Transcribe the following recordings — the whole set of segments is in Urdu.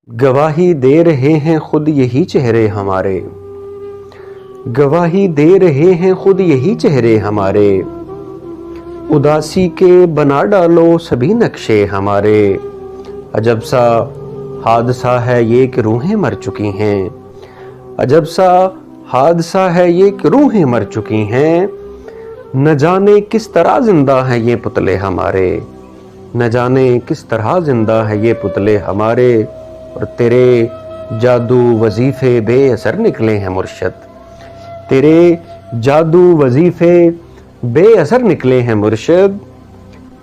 گواہی دے رہے ہیں خود یہی چہرے ہمارے، گواہی دے رہے ہیں خود یہی چہرے ہمارے، اداسی کے بنا ڈالو سبھی نقشے ہمارے۔ عجب سا حادثہ ہے یہ کہ روحیں مر چکی ہیں، عجب سا حادثہ ہے یہ کہ روحیں مر چکی ہیں، نہ جانے کس طرح زندہ ہیں یہ پتلے ہمارے، نہ جانے کس طرح زندہ ہے یہ پتلے ہمارے، اور تیرے جادو وظیفے بے اثر نکلے ہیں مرشد، تیرے جادو وظیفے بے اثر نکلے ہیں مرشد،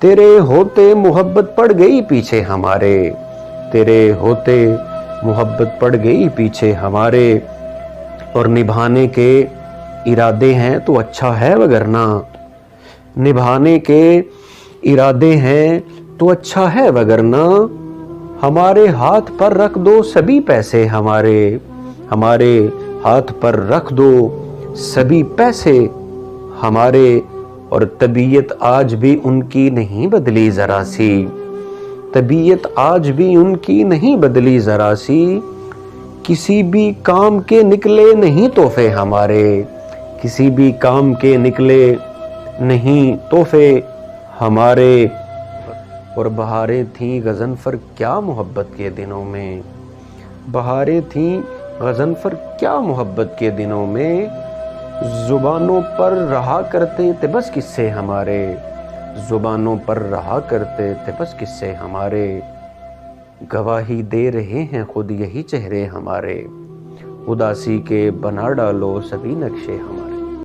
تیرے ہوتے محبت پڑ گئی پیچھے ہمارے، تیرے ہوتے محبت پڑ گئی پیچھے ہمارے، اور نبھانے کے ارادے ہیں تو اچھا ہے وگرنہ، نبھانے کے ارادے ہیں تو اچھا ہے وگرنہ، ہمارے ہاتھ پر رکھ دو سبھی پیسے ہمارے، ہمارے ہاتھ پر رکھ دو سبھی پیسے ہمارے، اور طبیعت آج بھی ان کی نہیں بدلی ذرا سی، طبیعت آج بھی ان کی نہیں بدلی ذرا سی، کسی بھی کام کے نکلے نہیں تحفے ہمارے، کسی بھی کام کے نکلے نہیں تحفے ہمارے، اور بہاریں تھیں غضنفر کیا محبت کے دنوں میں، بہاریں تھیں غضنفر کیا محبت کے دنوں میں، زبانوں پر رہا کرتے تھے بس قصے ہمارے، زبانوں پر رہا کرتے تھے بس قصے ہمارے، گواہی دے رہے ہیں خود یہی چہرے ہمارے، اداسی کے بنا ڈالو سبھی نقشے ہمارے۔